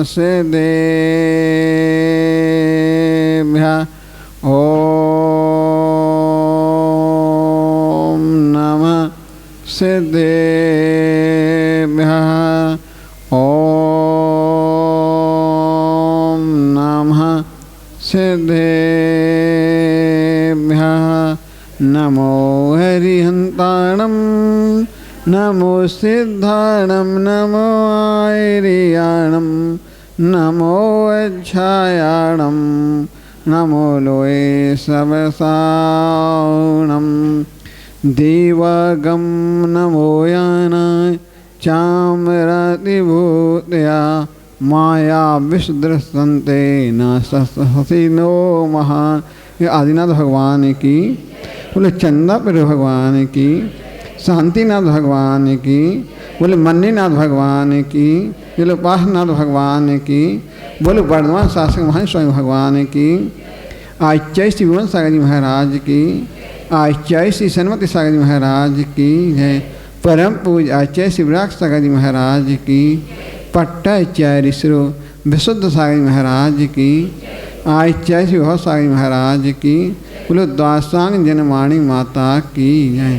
सिद्धेभ्यः ॐ नमः सिद्धेभ्यः ॐ नमः सिद्धेभ्यः नमो हरिहन्ताणं नमो सिद्धाणं नमो आयर्याणं नमो अच्छायाणं नमो लोये सवसाणं देवागम नमो यानाय चामरातिभूतया माया विषदृशन्ते न ससिनो महान। ये आदिनाथ भगवान की, बोले चंदापुर भगवान की, शांतिनाथ भगवान की, बोले मन्नीनाथ भगवान की, बोले उपासनाथ भगवान की, बोले वर्धमान शासक महान स्वामी भगवान की, आचार्य श्री विमल सागर जी महाराज की, आचार्य श्री सन्मति सागर जी महाराज की जय। परम पूज आचार्य शिवराज सागर जी महाराज की, पट्टाचार्य श्री विशुद्ध सागर जी महाराज की, आचार्य श्री भव सागर जी महाराज की, बोलो द्वासांग जनमाणी माता की जय।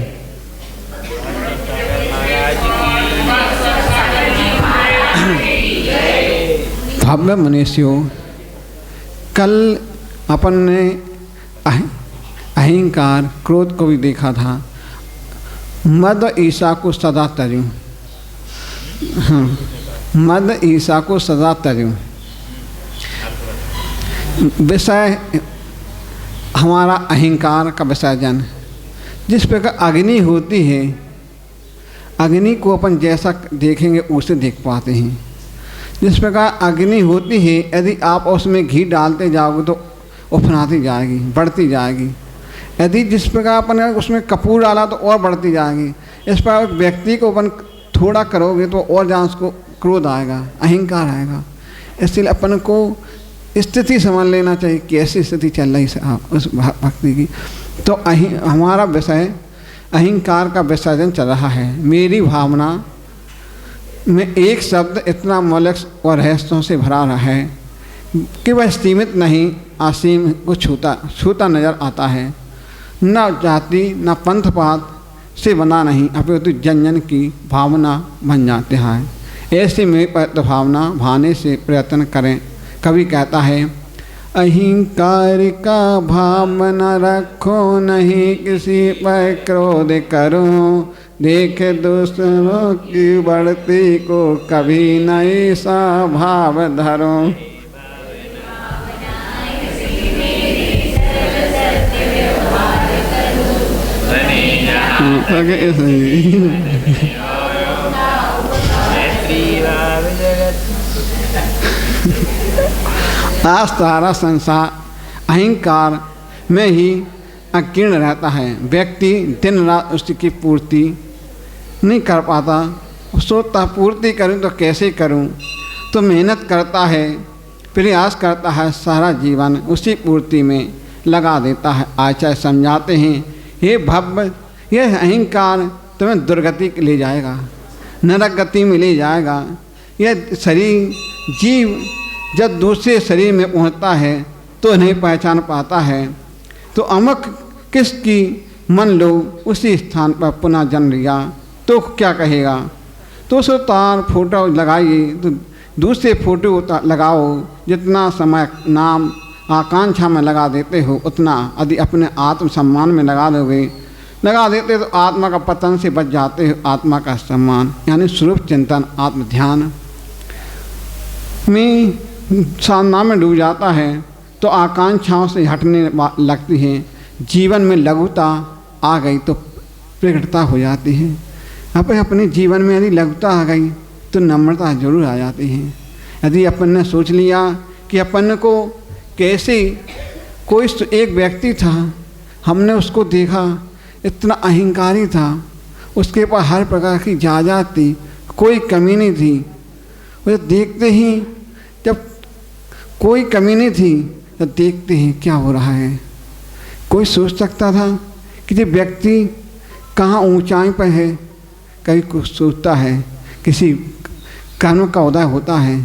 भव्य मनुष्यों, कल अपन ने अहंकार क्रोध को भी देखा था। मद ईसा को सदा तर्यूं, मद ईसा को सदा तर्यूं। विषय हमारा अहंकार का विसर्जन। जिस प्रकार अग्नि होती है, अग्नि को अपन जैसा देखेंगे उसे देख पाते हैं। जिस प्रकार अग्नि होती है, यदि आप उसमें घी डालते जाओगे तो उफनाती जाएगी, बढ़ती जाएगी। यदि जिस प्रकार अपन उसमें कपूर डाला तो और बढ़ती जाएगी। इस प्रकार व्यक्ति को अपन थोड़ा करोगे तो और जहाँ उसको क्रोध आएगा, अहंकार आएगा। इसलिए अपन को स्थिति समझ लेना चाहिए, कैसी स्थिति चल रही है उस भक्ति की। तो हमारा विषय अहंकार का विसर्जन चल रहा है। मेरी भावना में एक शब्द इतना मौलिक और रहस्यों से भरा रहा है कि वह सीमित नहीं, असीम को छूता नजर आता है। न जाति न पंथपात से बना नहीं, अपितु जन जन की भावना बन जाते हैं। ऐसी में भावना भाने से प्रयत्न करें। कवि कहता है, अहंकार का भाव न रखो, नहीं किसी पर क्रोध करो, देख दूसरों की बढ़ती को कभी नहीं सा भाव धरो। आज सारा संसार अहंकार में ही अकीर्ण रहता है। व्यक्ति दिन रात उसकी पूर्ति नहीं कर पाता। सोचता पूर्ति करूं तो कैसे करूं, तो मेहनत करता है, प्रयास करता है, सारा जीवन उसी पूर्ति में लगा देता है। आचार्य समझाते हैं, हे भव्य, यह अहंकार तुम्हें दुर्गति ले जाएगा, नरक गति में ले जाएगा। यह शरीर जीव जब दूसरे शरीर में पहुंचता है तो नहीं पहचान पाता है। तो अमुक किसकी मन लो उसी स्थान पर पुनः जन्म लिया तो क्या कहेगा। तो उस तार फोटो लगाइए, तो दूसरे फोटो लगाओ। जितना समय नाम आकांक्षा में लगा देते हो, उतना यदि अपने आत्मसम्मान में लगा देते तो आत्मा का पतन से बच जाते हो। आत्मा का सम्मान यानी स्वरूप चिंतन, आत्म ध्यान में साधना में डूब जाता है तो आकांक्षाओं से हटने लगती है। जीवन में लघुता आ गई तो प्रकटता हो जाती है। अपने जीवन में यदि लघुता आ गई तो नम्रता जरूर आ जाती है। यदि अपन ने सोच लिया कि अपन को कैसे, कोई एक व्यक्ति था, हमने उसको देखा, इतना अहंकारी था, उसके पास हर प्रकार की जायदाद थी, कोई कमी नहीं थी। उसे देखते ही, जब कोई कमी नहीं थी तो देखते ही क्या हो रहा है। कोई सोच सकता था कि ये व्यक्ति कहाँ ऊंचाई पर है। कहीं कुछ सोचता है, किसी कर्म का उदय होता है,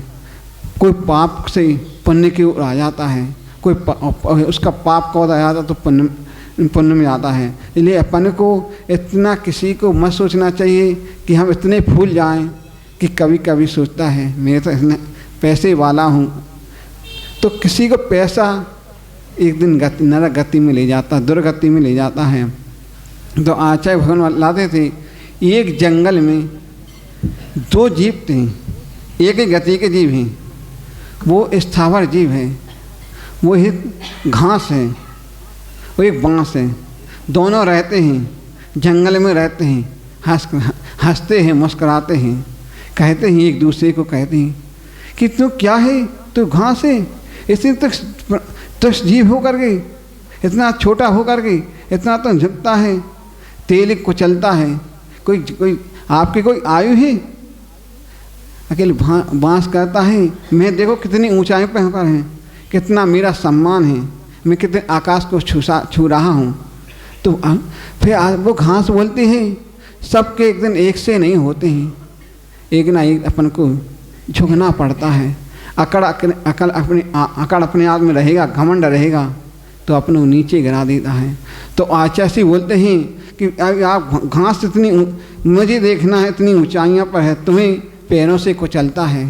कोई पाप से पुण्य की ओर आ जाता है, कोई उसका पाप कौन आ जाता तो पुण्य में आता है। इसलिए अपन को इतना किसी को मत सोचना चाहिए कि हम इतने भूल जाएं कि कभी कभी सोचता है मैं तो इतने पैसे वाला हूँ, तो किसी को पैसा एक दिन नरक गति में ले जाता, दुर्गति में ले जाता है। तो आचार्य भगवान लाते थे, एक जंगल में दो जीव थे, एक ही गति के जीव हैं, वो स्थावर जीव है, वो ही घास है, वो एक बाँस है। दोनों रहते हैं, जंगल में रहते हैं, हंसते हैं, मुस्कुराते हैं, कहते हैं एक दूसरे को, कहते हैं कि तू क्या है, तू घास है, इतनी तक जीव होकर के, इतना छोटा होकर के इतना तो झुकता है, तेल कुचलता है, कोई आपकी कोई आयु है? अकेले बाँस कहता है मैं देखो कितनी ऊंचाई पर है, कितना मेरा सम्मान है, मैं कितने आकाश को छू रहा हूँ। तो फिर वो घास बोलती है सबके एक दिन एक से नहीं होते हैं, एक ना एक अपन को झुकना पड़ता है। अकड़ अपने आप में रहेगा, घमंड रहेगा तो अपने नीचे गिरा देता है। तो आचार्य बोलते हैं कि आप घास इतनी, मुझे देखना है इतनी ऊंचाइयों पर है, तुम्हें पैरों से कुचलता है।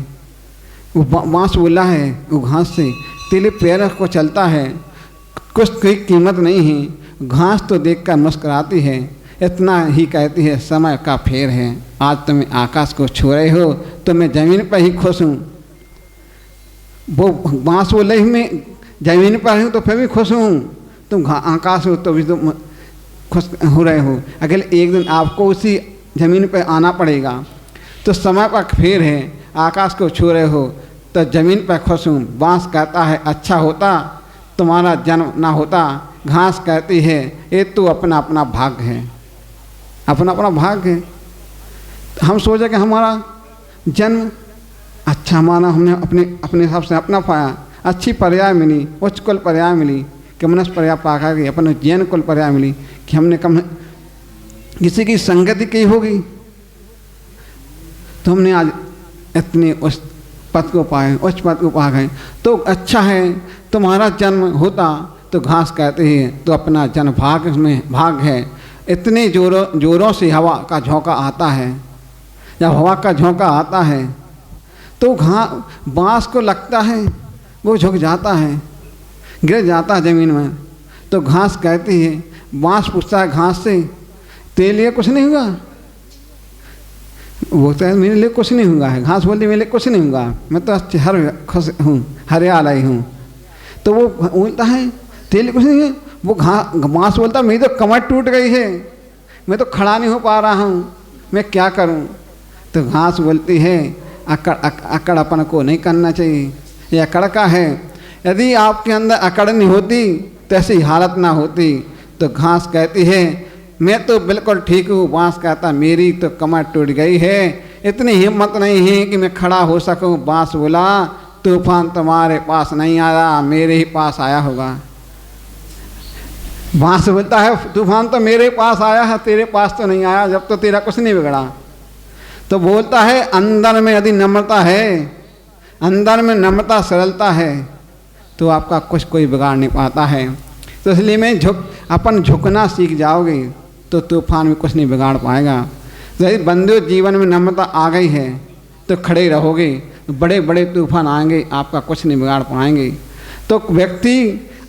वो बाँस बोला है वो घास से, तेरे पैरों को चलता है, कुछ कोई कीमत नहीं है, घास तो देखकर मुस्कुराती है, इतना ही कहती है समय का फेर है। आज तुम आकाश को छू रहे हो तो मैं ज़मीन पर ही खुश हूँ। वो बाँस बोले ही मैं ज़मीन पर हूँ तो फिर भी खुश हूँ, तुम आकाश हो तो भी तुम खुश हो रहे हो। अगले एक दिन आपको उसी ज़मीन पर आना पड़ेगा, तो समय का फेर है, आकाश को छू रहे हो तो ज़मीन पर खुश हूँ। बाँस कहता है अच्छा होता तुम्हारा जन्म ना होता, घास कहती है ये तो अपना अपना भाग्य है, अपना अपना भाग्य है। हम सोचे कि हमारा जन्म अच्छा माना, हमने अपने हिसाब से अपना पाया, अच्छी पर्याय मिली, उच्च कुल पर्याय मिली, कि मनुष्य पर्याय पाकर गई, अपने जैन कुल पर्याय मिली कि हमने कम किसी की संगति की होगी तो हमने आज इतने उस पद को पाए, उच्च पद को पा गए। तो अच्छा है तुम्हारा जन्म होता तो घास कहते हैं तो अपना जन्म भाग में भाग है। इतने जोरों से हवा का झोंका आता है, जब हवा का झोंका आता है तो बाँस को लगता है वो झुक जाता है, गिर जाता है ज़मीन में। तो घास कहती है, बाँस पूछता है घास से तेरे लिए कुछ नहीं हुआ? वो कहता है मेरे लिए कुछ नहीं हुआ है। घास बोलती मेरे लिए कुछ नहीं हुआ, मैं तो हर खुश हूँ, हरियाल आई हूँ। तो वो बोलता है तेरे लिए कुछ नहीं है। वो बाँस बोलता मेरी तो कमर टूट गई है, मैं तो खड़ा नहीं हो पा रहा हूँ, मैं क्या करूँ? तो घास बोलती है अकड़ अपन को नहीं करना चाहिए, ये अकड़ का है। यदि आपके अंदर अकड़ नहीं होती तो ऐसी हालत ना होती। तो घास कहती है मैं तो बिल्कुल ठीक हूँ। बाँस कहता मेरी तो कमर टूट गई है, इतनी हिम्मत नहीं है कि मैं खड़ा हो सकूँ। बाँस बोला तूफान तुम्हारे पास नहीं आया, मेरे ही पास आया होगा। बाँस बोलता है तूफान तो मेरे पास आया है, तेरे पास तो नहीं आया, जब तो तेरा कुछ नहीं बिगड़ा। तो बोलता है अंदर में यदि नम्रता है, अंदर में नम्रता सरलता है तो आपका कुछ कोई बिगाड़ नहीं पाता है। तो इसलिए मैं अपन झुकना सीख जाओगे तो तूफान में कुछ नहीं बिगाड़ पाएगा। यदि बंधु जीवन में नम्रता आ गई है तो खड़े रहोगे, बड़े बड़े तूफान आएंगे आपका कुछ नहीं बिगाड़ पाएंगे। तो व्यक्ति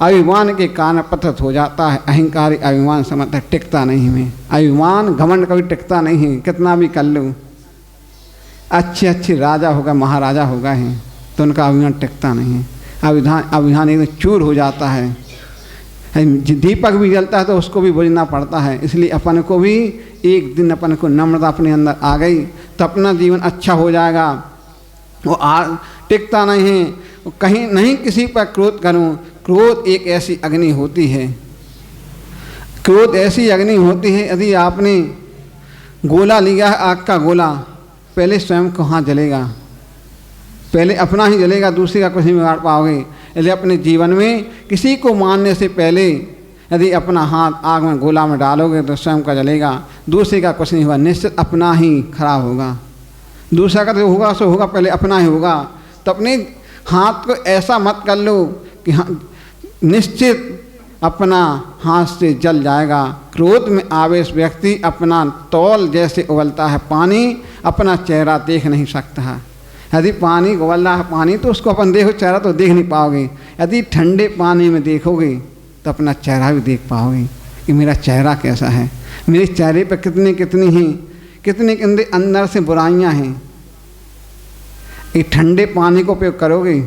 अभिमान के कारण पतित हो जाता है। अहंकारी अभिमान समझता है टिकता नहीं है, अभिमान घमंड कभी टिकता नहीं है, कितना भी कर लूँ। अच्छे राजा होगा, महाराजा होगा है तो उनका अभिमान टिकता नहीं है, अभिमान एकदम चूर हो जाता है। दीपक भी जलता है तो उसको भी बुझना पड़ता है। इसलिए अपन को भी एक दिन अपन को नम्रता अपने अंदर आ गई तो अपना जीवन अच्छा हो जाएगा। वो टिकता नहीं है, कहीं नहीं किसी पर क्रोध करूं। क्रोध एक ऐसी अग्नि होती है, क्रोध ऐसी अग्नि होती है, यदि आपने गोला लिया है आग का गोला, पहले स्वयं को हाथ जलेगा, पहले अपना ही जलेगा, दूसरे का कुछ नहीं बिगाड़ पाओगे। इसलिए अपने जीवन में किसी को मानने से पहले यदि अपना हाथ आग में गोला में डालोगे तो स्वयं का जलेगा, दूसरे का कुछ नहीं होगा, निश्चित अपना ही खराब होगा। दूसरा का तो होगा सो होगा, पहले अपना ही होगा। तो अपने हाथ को ऐसा मत कर लो कि हाँ निश्चित अपना हाथ से जल जाएगा। क्रोध में आवेश व्यक्ति अपना तौल जैसे उबलता है पानी, अपना चेहरा देख नहीं सकता है। यदि पानी उबल रहा है पानी तो उसको अपन देखो चेहरा तो देख नहीं पाओगे। यदि ठंडे पानी में देखोगे तो अपना चेहरा भी देख पाओगे कि मेरा चेहरा कैसा है, मेरे चेहरे पर कितनी अंदर से बुराइयां हैं। ये ठंडे पानी को उपयोग करोगे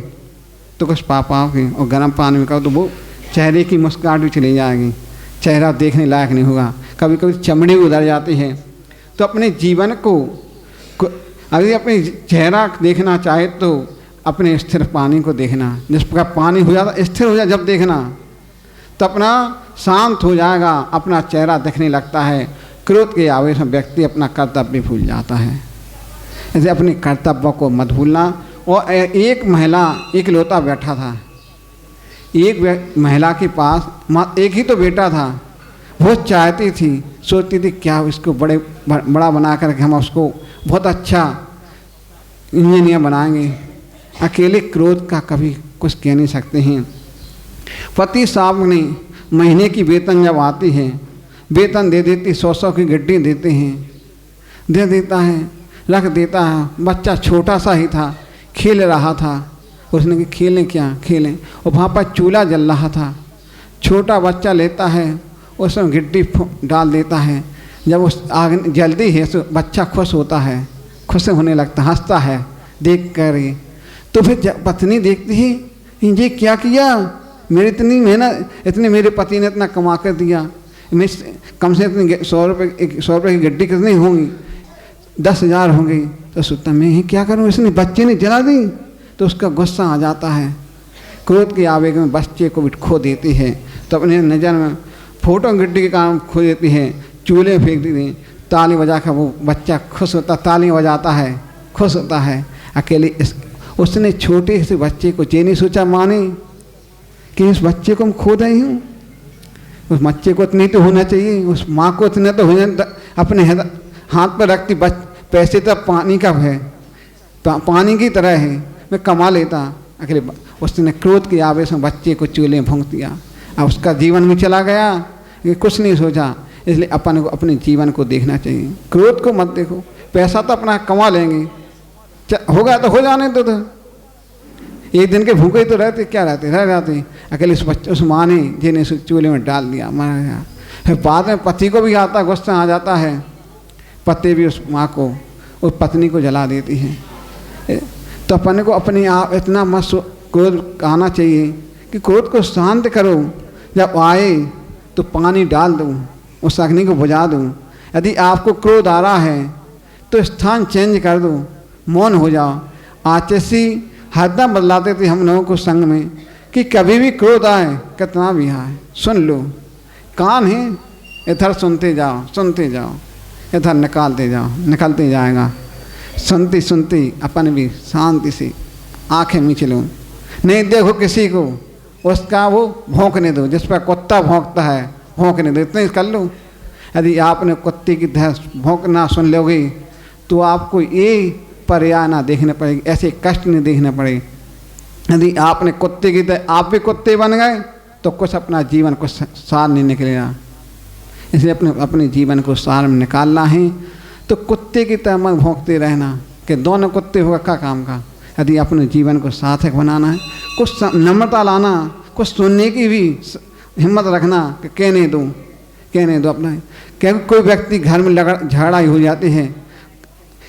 तो कुछ पा पाओगे, और गर्म पानी में करो तो वो चेहरे की मुस्कुराहट भी चली जाएगी, चेहरा देखने लायक नहीं होगा। कभी कभी चमड़ी उधर जाती है। तो अपने जीवन को अगर अपने चेहरा देखना चाहे तो अपने स्थिर पानी को देखना। जिस प्रकार पानी हो जाता स्थिर हो जाए जब देखना तो अपना शांत हो जाएगा, अपना चेहरा दिखने लगता है। क्रोध के आवेश में व्यक्ति अपना कर्तव्य भूल जाता है। ऐसे अपने कर्तव्य को मत भूलना। और एक महिला एक लौता बैठा था, एक महिला के पास एक ही तो बेटा था। वो चाहती थी, सोचती थी क्या इसको बड़ा बना कर हम उसको बहुत अच्छा इंजीनियर बनाएंगे। अकेले क्रोध का कभी कुछ कह नहीं सकते हैं। पति साहब ने महीने की वेतन जब आती है, वेतन दे देती, 100 की गड्डी देते हैं, दे देता है, रख देता है। बच्चा छोटा सा ही था, खेल रहा था। उसने कि खेलें क्या खेलें, और वहाँ पर चूल्हा जल रहा था। छोटा बच्चा लेता है, उसमें गिट्टी डाल देता है। जब उस आग जल्दी है तो बच्चा खुश होता है, खुश होने लगता, हंसता है देख कर। तो फिर पत्नी देखती है ये क्या किया, मेरी इतनी मेहनत, इतने मेरे पति ने इतना कमा कर दिया, मैं कम से इतनी 100 रुपये की गड्डी कितनी होंगी, 10,000 होंगी। तो सोचता मैं ही क्या करूँ, इसने बच्चे ने जला दी। तो उसका गुस्सा आ जाता है। क्रोध के आवेग में बच्चे को भी खो देती है। तो अपने नज़र में फोटो गड्डी के काम खो देती है, चूल्हे फेंक देती है। ताली बजा कर वो बच्चा खुश होता, तालियां बजाता है, खुश होता है। अकेले उसने छोटे से बच्चे को ये नहीं सोचा माने कि इस बच्चे को हम खो रही हूँ। उस बच्चे को इतनी तो होना चाहिए, उस माँ को इतने तो होना, अपने हाथ पर रखती पैसे तो पानी का है, पानी की तरह है, मैं कमा लेता। अकेले उसने क्रोध के आवेश में बच्चे को चूल्हे में भोंक दिया। अब उसका जीवन में चला गया, ये कुछ नहीं सोचा। इसलिए अपन को अपने जीवन को देखना चाहिए, क्रोध को मत देखो। पैसा तो अपना कमा लेंगे, होगा तो हो जाने दो। तो एक दिन के भूखे तो रहते, क्या रहते रह जाते। अकेले उस माँ ने जिन्हें चूल्हे में डाल दिया, मारा गया। फिर बाद में पति को भी आता, गुस्सा आ जाता है। पति भी उस माँ को, उस पत्नी को जला देती है। तो अपन को अपने आप इतना मत क्रोध आना चाहिए कि क्रोध को शांत करो। जब आए तो पानी डाल दूँ, उस अग्नि को बुझा दूँ। यदि आपको क्रोध आ रहा है तो स्थान चेंज कर दो, मौन हो जाओ। आचसी हरदम बदलाते थे हम लोगों को संग में कि कभी भी क्रोध आए, कितना भी आए, सुन लो। कान है, इधर सुनते जाओ, इधर निकालते जाओ, निकलते जाएगा। सुनती सुनती अपन भी शांति से आँखें मीच लो। नहीं देखो किसी को, उसका वो भौंकने दो, जिस पर कुत्ता भौंकता है भौंकने दो, इतना ही कर लो। यदि आपने कुत्ते की तरह भौंकना सुन लोगे तो आपको ये पर्याय ना देखने पड़ेगी, ऐसे कष्ट नहीं देखने पड़ेगी। यदि आपने कुत्ते की तरह आप भी कुत्ते बन गए तो कुछ अपना जीवन कुछ सार नहीं निकलेगा। इसलिए अपने जीवन को सार में निकालना है। तो कुत्ते की तरह मत भौंकते रहना कि दोनों कुत्ते होगा क्या काम का। यदि अपने जीवन को सार्थक बनाना है, कुछ नम्रता लाना, कुछ सुनने की भी हिम्मत रखना कि कहने दो अपना। क्या कोई व्यक्ति घर में झगड़ा ही हो जाती है,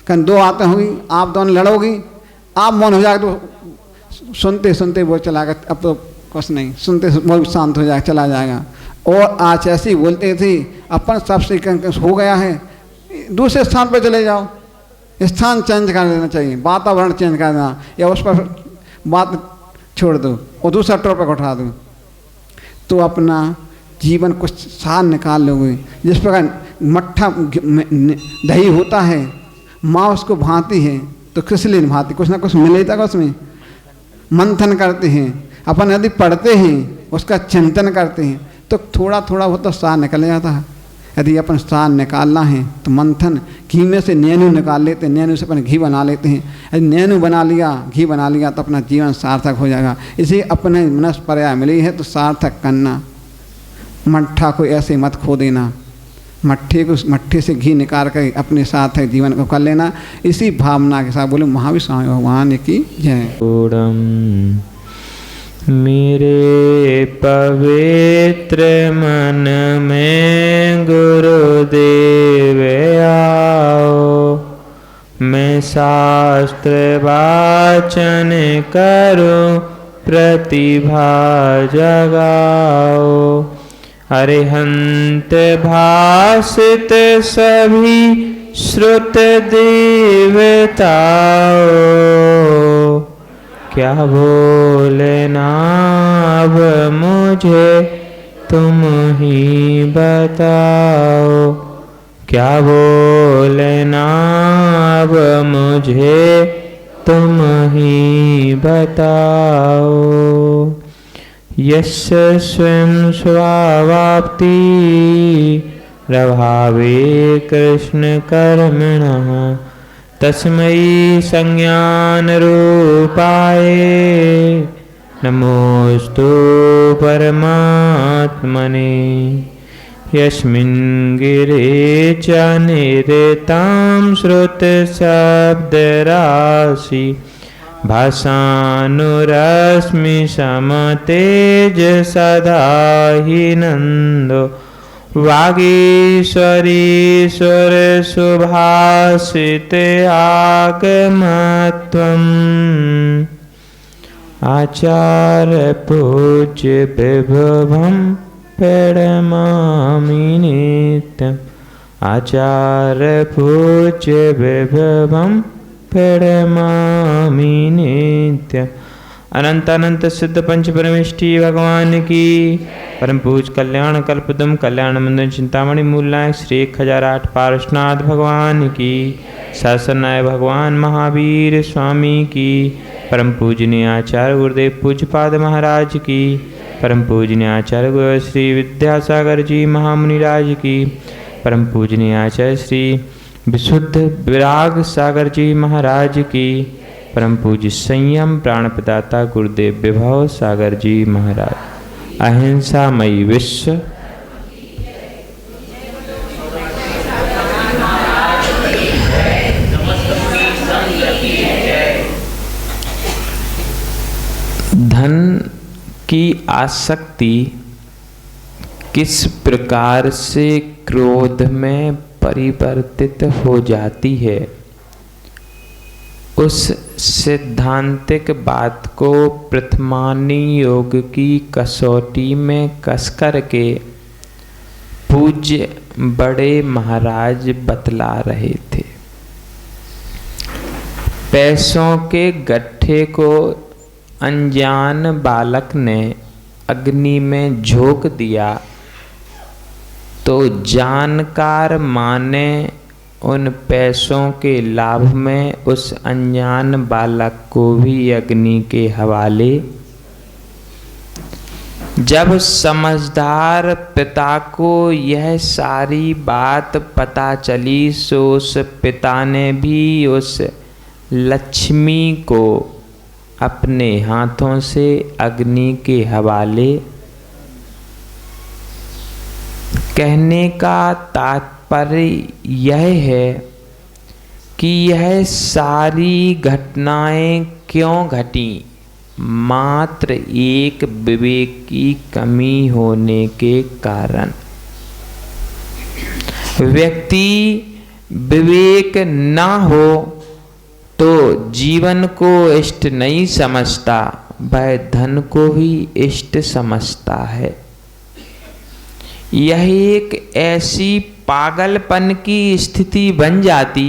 कहीं दो आते होगी, आप दोनों लड़ोगी, आप मौन हो जाए तो सुनते सुनते वो चलाएगा, अब तो कुछ नहीं, सुनते वो शांत हो जाएगा, चला जाएगा। और आज ऐसे बोलते थे अपन सबसे हो गया है, दूसरे स्थान पर चले जाओ, स्थान चेंज कर देना चाहिए, वातावरण चेंज कर देना, या उस पर बात छोड़ दो और दूसरा टॉपिक उठा दो, तो अपना जीवन कुछ सार निकाल लोगे। जिस प्रकार मट्ठा दही होता है, माँ उसको भांती है तो किस लिए भांती, कुछ ना कुछ मिलेगा उसमें, मंथन करते हैं। अपन यदि पढ़ते हैं, उसका चिंतन करते हैं तो थोड़ा थोड़ा वो तो सार निकल जाता है। यदि अपन सार निकालना है तो मंथन घी में से नैनू निकाल लेते हैं, नैनू से अपन घी बना लेते हैं। यदि नैनू बना लिया, घी बना लिया तो अपना जीवन सार्थक हो जाएगा। इसी अपने मनस पर्याय मिली है तो सार्थक करना। मट्ठा को ऐसे मत खो देना, मट्ठे से घी निकाल कर अपने सार्थक जीवन को कर लेना। इसी भावना के साथ बोले महावीर स्वामी भगवान की जय। मेरे पवित्र मन में गुरुदेव आओ, मैं शास्त्र वाचन करूं प्रतिभा जगाओ। अरिहंत भासित सभी श्रुत देवताओ, क्या बोलना अब मुझे तुम ही बताओ। क्या बोलना अब मुझे तुम ही बताओ। यस्य स्वयं स्वावाप्ति प्रभावे कृष्ण कर्मणः, तस्मै संज्ञान रूपाय नमोस्तु परमात्मने। यस्मिन् गिरे च निरतां श्रुत शब्द राशि, भाषानुरश्मि समतेज सदा हि नन्दो। वागीश्वरीश्वर सुभाषित आगमत्वम्, आचार्य पूज्य विभवं प्रणमामि नित्यम्। आचार्य पूज्य विभवं प्रणमामि नित्यम्। अनंत अनंत सिद्ध पंच परमेष्टि भगवान की परम पूज कल्याण कल्पदम कल्याण मंदन चिंतामणि मूल नायक श्री 1008 पार्श्वनाथ भगवान की, शासनाय भगवान महावीर स्वामी की, परम पूजनीय आचार्य गुरुदेव पूज्यपाद महाराज की, परम पूजनीय आचार्य गुरु श्री विद्यासागर जी महामुनिराज की, परम पूजनीय आचार्य श्री विशुद्ध विराग सागर जी महाराज की, परम पूज्य संयम प्राण प्रदाता गुरुदेव विभव सागर जी महाराज। अहिंसामयी विश्व धन की आसक्ति किस प्रकार से क्रोध में परिवर्तित हो जाती है, उस सिद्धांतिक बात को प्रथमानी योग की कसौटी में कसकर के पूज्य बड़े महाराज बतला रहे थे। पैसों के गट्ठे को अनजान बालक ने अग्नि में झोंक दिया तो जानकार माँ ने उन पैसों के लाभ में उस अनजान बालक को भी अग्नि के हवाले। जब समझदार पिता को यह सारी बात पता चली सो उस पिता ने भी उस लक्ष्मी को अपने हाथों से अग्नि के हवाले। कहने का तात्पर्य यह है कि यह सारी घटनाएं क्यों घटी, मात्र एक विवेक की कमी होने के कारण। व्यक्ति विवेक ना हो तो जीवन को इष्ट नहीं समझता, वह धन को ही इष्ट समझता है। यह एक ऐसी पागलपन की स्थिति बन जाती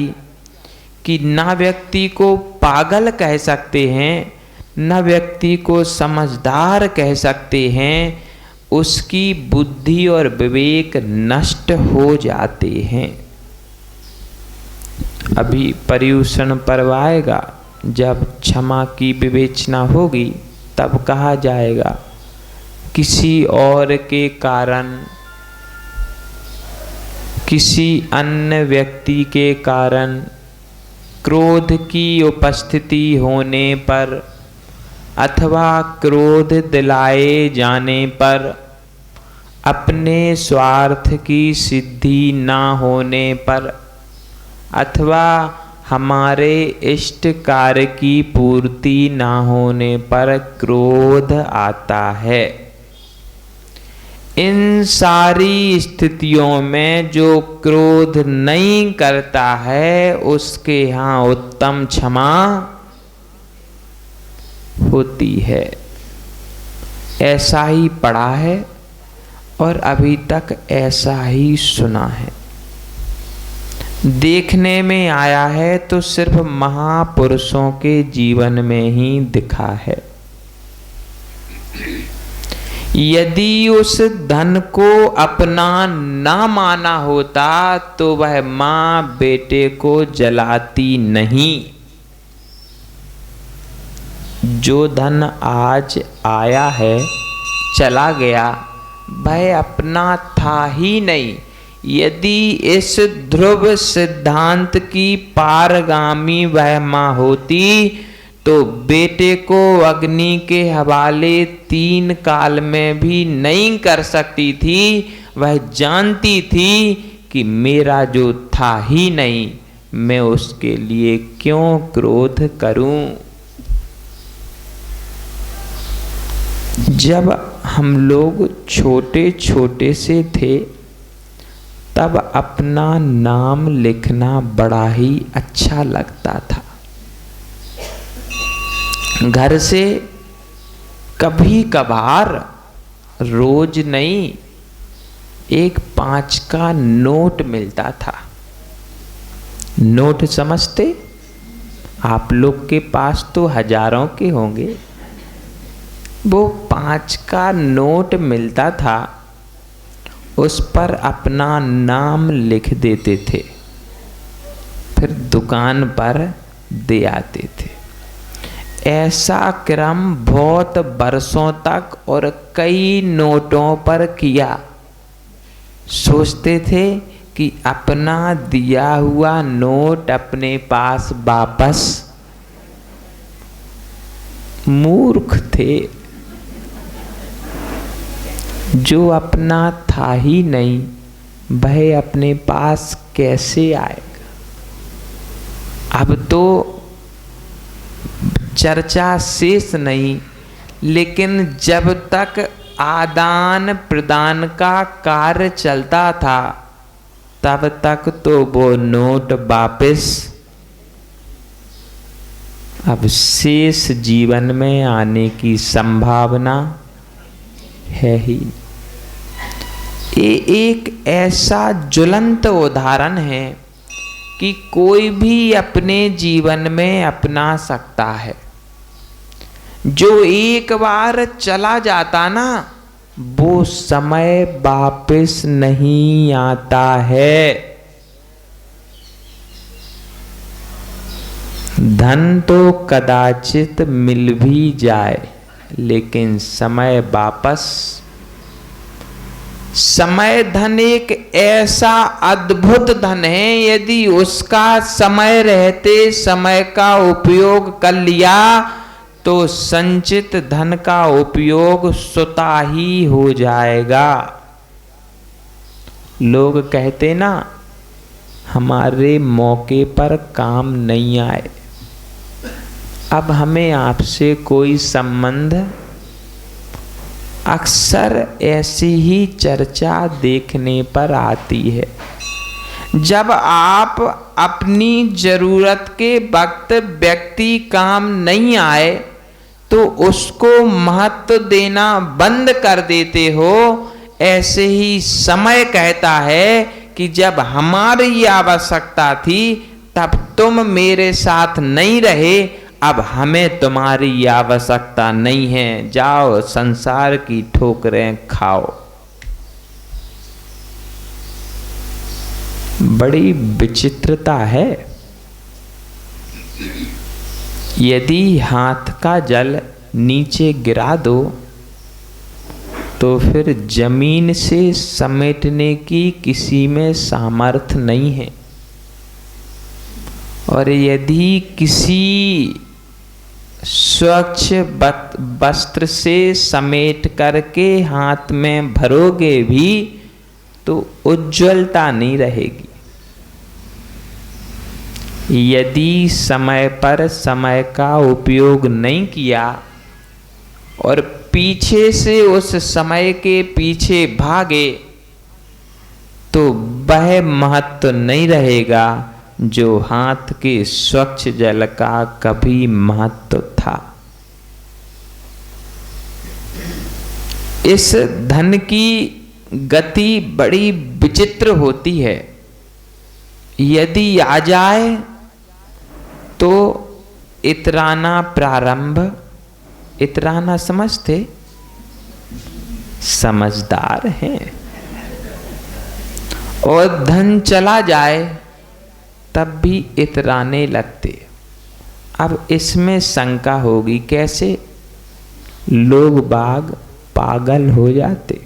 कि न व्यक्ति को पागल कह सकते हैं, न व्यक्ति को समझदार कह सकते हैं। उसकी बुद्धि और विवेक नष्ट हो जाते हैं। अभी पर्युषण पर्व आएगा, जब क्षमा की विवेचना होगी तब कहा जाएगा किसी और के कारण किसी अन्य व्यक्ति के कारण क्रोध की उपस्थिति होने पर अथवा क्रोध दिलाए जाने पर अपने स्वार्थ की सिद्धि न होने पर अथवा हमारे इष्ट कार्य की पूर्ति न होने पर क्रोध आता है। इन सारी स्थितियों में जो क्रोध नहीं करता है उसके यहाँ उत्तम क्षमा होती है। ऐसा ही पढ़ा है और अभी तक ऐसा ही सुना है, देखने में आया है तो सिर्फ महापुरुषों के जीवन में ही दिखा है। यदि उस धन को अपना ना माना होता तो वह मां बेटे को जलाती नहीं। जो धन आज आया है चला गया, वह अपना था ही नहीं। यदि इस ध्रुव सिद्धांत की पारगामी वह मां होती तो बेटे को अग्नि के हवाले 3 काल में भी नहीं कर सकती थी। वह जानती थी कि मेरा जो था ही नहीं, मैं उसके लिए क्यों क्रोध करूं। जब हम लोग छोटे छोटे से थे तब अपना नाम लिखना बड़ा ही अच्छा लगता था। घर से कभी कभार, रोज नहीं, एक 5 का नोट मिलता था। नोट समझते? आप लोग के पास तो हजारों के होंगे। वो 5 का नोट मिलता था, उस पर अपना नाम लिख देते थे, फिर दुकान पर दे आते थे। ऐसा क्रम बहुत बरसों तक और कई नोटों पर किया। सोचते थे कि अपना दिया हुआ नोट अपने पास वापस। मूर्ख थे, जो अपना था ही नहीं वह अपने पास कैसे आएगा। अब तो चर्चा शेष नहीं, लेकिन जब तक आदान प्रदान का कार्य चलता था तब तक तो वो नोट वापस। अब शेष जीवन में आने की संभावना है ही। ये एक ऐसा ज्वलंत उदाहरण है कि कोई भी अपने जीवन में अपना सकता है। जो एक बार चला जाता ना, वो समय वापस नहीं आता है। धन तो कदाचित मिल भी जाए, लेकिन समय वापस। समय धन एक ऐसा अद्भुत धन है, यदि उसका समय रहते समय का उपयोग कर लिया तो संचित धन का उपयोग स्वतः ही हो जाएगा। लोग कहते ना, हमारे मौके पर काम नहीं आए। अब हमें आपसे कोई संबंध, अक्सर ऐसी ही चर्चा देखने पर आती है। जब आप अपनी जरूरत के वक्त व्यक्ति काम नहीं आए तो उसको महत्व देना बंद कर देते हो। ऐसे ही समय कहता है कि जब हमारी आवश्यकता थी तब तुम मेरे साथ नहीं रहे, अब हमें तुम्हारी आवश्यकता नहीं है, जाओ संसार की ठोकरें खाओ। बड़ी विचित्रता है। यदि हाथ का जल नीचे गिरा दो तो फिर जमीन से समेटने की किसी में सामर्थ्य नहीं है। और यदि किसी स्वच्छ वस्त्र से समेट करके हाथ में भरोगे भी तो उज्ज्वलता नहीं रहेगी। यदि समय पर समय का उपयोग नहीं किया और पीछे से उस समय के पीछे भागे तो वह महत्व नहीं रहेगा जो हाथ के स्वच्छ जल का कभी महत्व था। इस धन की गति बड़ी विचित्र होती है। यदि आ जाए तो इतराना प्रारंभ, इतराना समझते, समझदार हैं। और धन चला जाए तब भी इतराने लगते। अब इसमें शंका होगी, कैसे? लोग बाग पागल हो जाते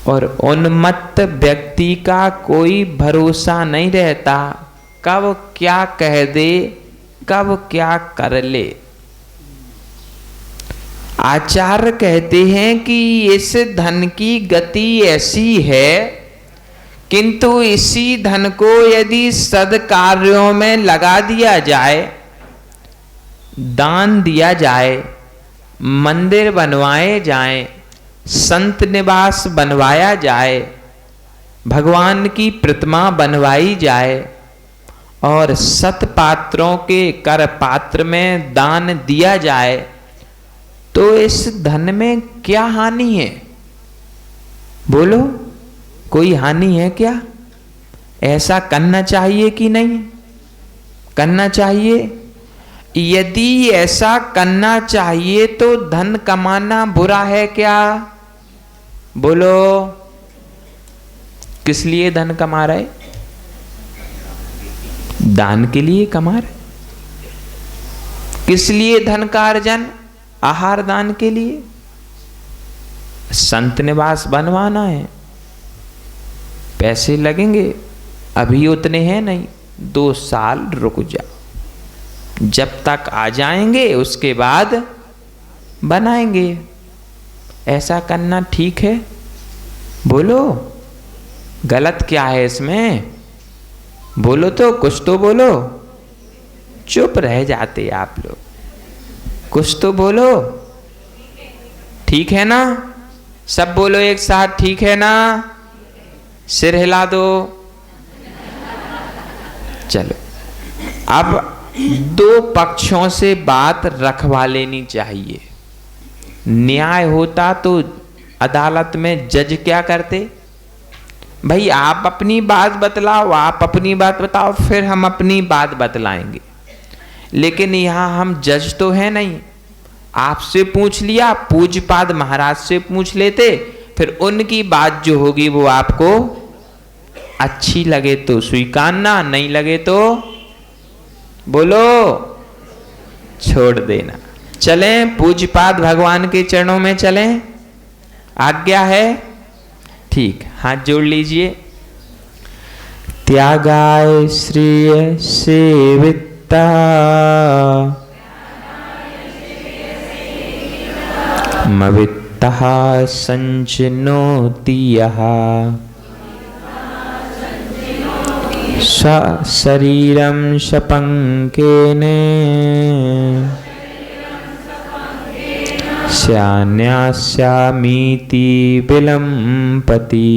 और उन्मत्त व्यक्ति का कोई भरोसा नहीं रहता, कब क्या कह दे, कब क्या कर ले। आचार्य कहते हैं कि इस धन की गति ऐसी है, किंतु इसी धन को यदि सद्कार्यों में लगा दिया जाए, दान दिया जाए, मंदिर बनवाए जाएं, संत निवास बनवाया जाए, भगवान की प्रतिमा बनवाई जाए और सतपात्रों के कर पात्र में दान दिया जाए, तो इस धन में क्या हानि है? बोलो, कोई हानि है क्या? ऐसा करना चाहिए कि नहीं करना चाहिए? यदि ऐसा करना चाहिए तो धन कमाना बुरा है क्या? बोलो, किस लिए धन कमा रहे? दान के लिए कमा रहे। किस लिए धन का अर्जन? आहार दान के लिए। संत निवास बनवाना है, पैसे लगेंगे, अभी उतने हैं नहीं, 2 साल रुक जाओ, जब तक आ जाएंगे उसके बाद बनाएंगे। ऐसा करना ठीक है? बोलो, गलत क्या है इसमें? बोलो तो, कुछ तो बोलो। चुप रह जाते आप लोग, कुछ तो बोलो। ठीक है ना? सब बोलो एक साथ, ठीक है ना? सिर हिला दो। चलो, अब 2 पक्षों से बात रखवा लेनी चाहिए। न्याय होता तो अदालत में जज क्या करते? भाई आप अपनी बात बतलाओ, आप अपनी बात बताओ, फिर हम अपनी बात बतलाएंगे। लेकिन यहाँ हम जज तो है नहीं। आपसे पूछ लिया, पूज्यपाद महाराज से पूछ लेते, फिर उनकी बात जो होगी वो आपको अच्छी लगे तो स्वीकारना, नहीं लगे तो बोलो छोड़ देना। चलें, पूज्यपाद भगवान के चरणों में चलें, आज्ञा है? ठीक, हाथ जोड़ लीजिए। त्यागाय श्रेय सेविता मवित्तः संचिनोति यः शरीरं शपंकेन स्यान्यास्यामीति विलम्पति।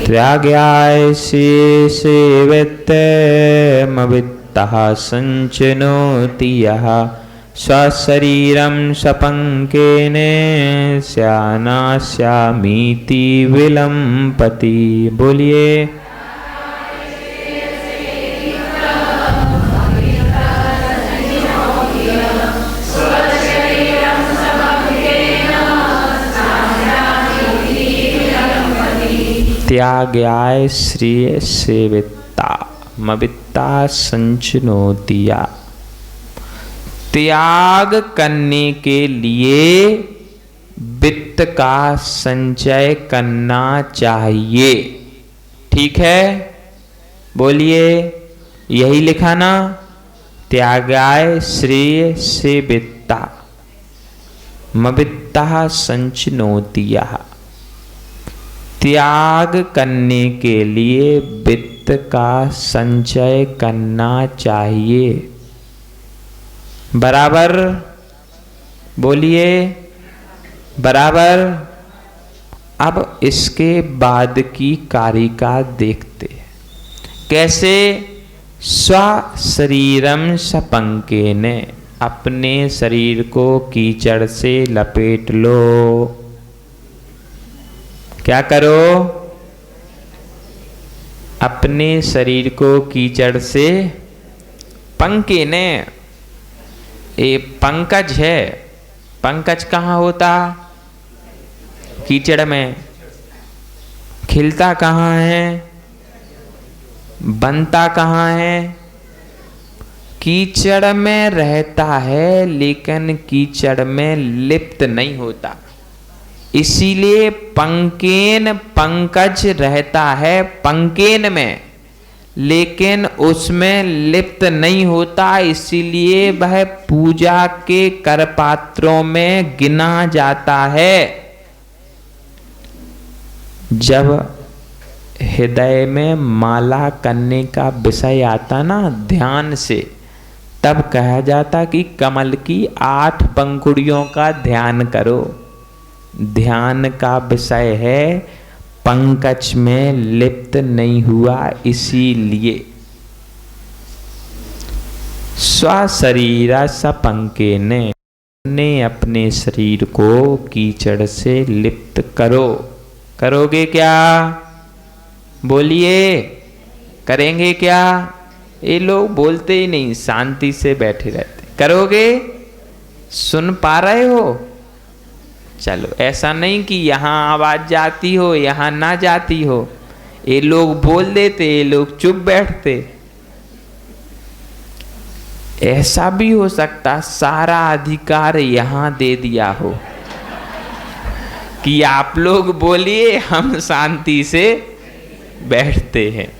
त्यागाय सेवितमवित्तः संचिनोति यः स्वशरीरं शपंकेन स्यान्यास्यामीति विलम्पति। बोलिए, त्यागाय श्रेय सेविता मवित्ता संचिनोति यः। त्याग करने के लिए वित्त का संचय करना चाहिए। ठीक है, बोलिए, यही लिखा ना, त्यागाय श्रेय से वित्ता मवित्ता संचिनोति यः। त्याग करने के लिए वित्त का संचय करना चाहिए। बराबर, बोलिए, बराबर। अब इसके बाद की कारिका देखते हैं। कैसे? स्वशरीरम सपंकेन, अपने शरीर को कीचड़ से लपेट लो। क्या करो? अपने शरीर को कीचड़ से, पंकेन, ये पंकज है। पंकज कहाँ होता? कीचड़ में। खिलता कहाँ है? बनता कहाँ है? कीचड़ में रहता है, लेकिन कीचड़ में लिप्त नहीं होता। इसीलिए पंकेन, पंकज रहता है पंकेन में, लेकिन उसमें लिप्त नहीं होता। इसीलिए वह पूजा के करपात्रों में गिना जाता है। जब हृदय में माला करने का विषय आता ना ध्यान से, तब कहा जाता कि कमल की 8 पंखुड़ियों का ध्यान करो। ध्यान का विषय है पंकज में लिप्त नहीं हुआ, इसीलिए। स्वशरीर सपंकेन, अपने शरीर को कीचड़ से लिप्त करो। करोगे क्या? बोलिए, करेंगे क्या? ये लोग बोलते ही नहीं, शांति से बैठे रहते। करोगे? सुन पा रहे हो? चलो, ऐसा नहीं कि यहाँ आवाज जाती हो, यहाँ ना जाती हो। ये लोग बोल देते, ये लोग चुप बैठते। ऐसा भी हो सकता सारा अधिकार यहाँ दे दिया हो कि आप लोग बोलिए, हम शांति से बैठते हैं।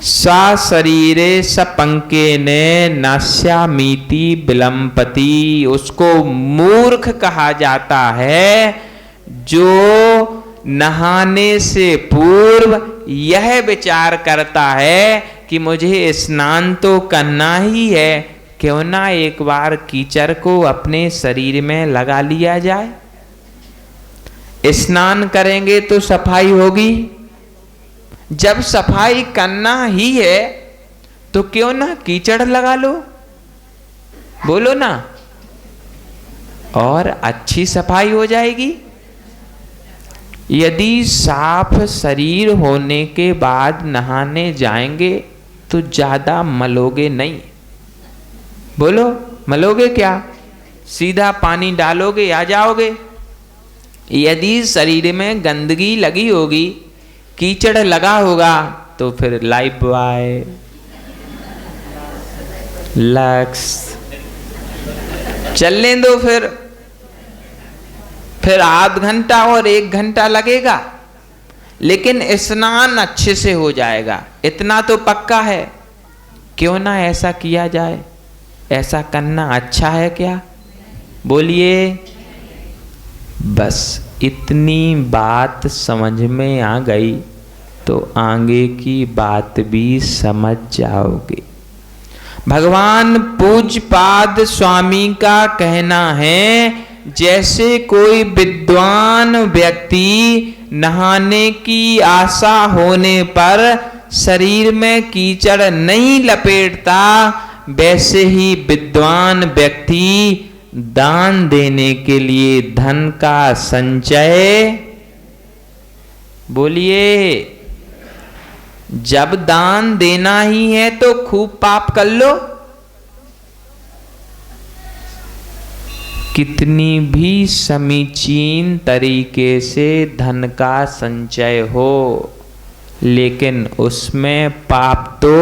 स्वशरीरे सपंकेन नश्यामीति विलंपति, उसको मूर्ख कहा जाता है जो नहाने से पूर्व यह विचार करता है कि मुझे स्नान तो करना ही है, क्यों ना एक बार कीचड़ को अपने शरीर में लगा लिया जाए। स्नान करेंगे तो सफाई होगी। जब सफाई करना ही है तो क्यों ना कीचड़ लगा लो, बोलो ना, और अच्छी सफाई हो जाएगी। यदि साफ शरीर होने के बाद नहाने जाएंगे तो ज्यादा मलोगे नहीं। बोलो, मलोगे क्या? सीधा पानी डालोगे, आ जाओगे। यदि शरीर में गंदगी लगी होगी, कीचड़ लगा होगा, तो फिर लाइफ बॉय, लक्स चलने दो। फिर आध घंटा और 1 घंटा लगेगा, लेकिन स्नान अच्छे से हो जाएगा, इतना तो पक्का है। क्यों ना ऐसा किया जाए? ऐसा करना अच्छा है क्या? बोलिए। बस इतनी बात समझ में आ गई तो आगे की बात भी समझ जाओगे। भगवान पूज्यपाद स्वामी का कहना है, जैसे कोई विद्वान व्यक्ति नहाने की आशा होने पर शरीर में कीचड़ नहीं लपेटता, वैसे ही विद्वान व्यक्ति दान देने के लिए धन का संचय, बोलिए, जब दान देना ही है तो खूब पाप कर लो। कितनी भी समीचीन तरीके से धन का संचय हो, लेकिन उसमें पाप तो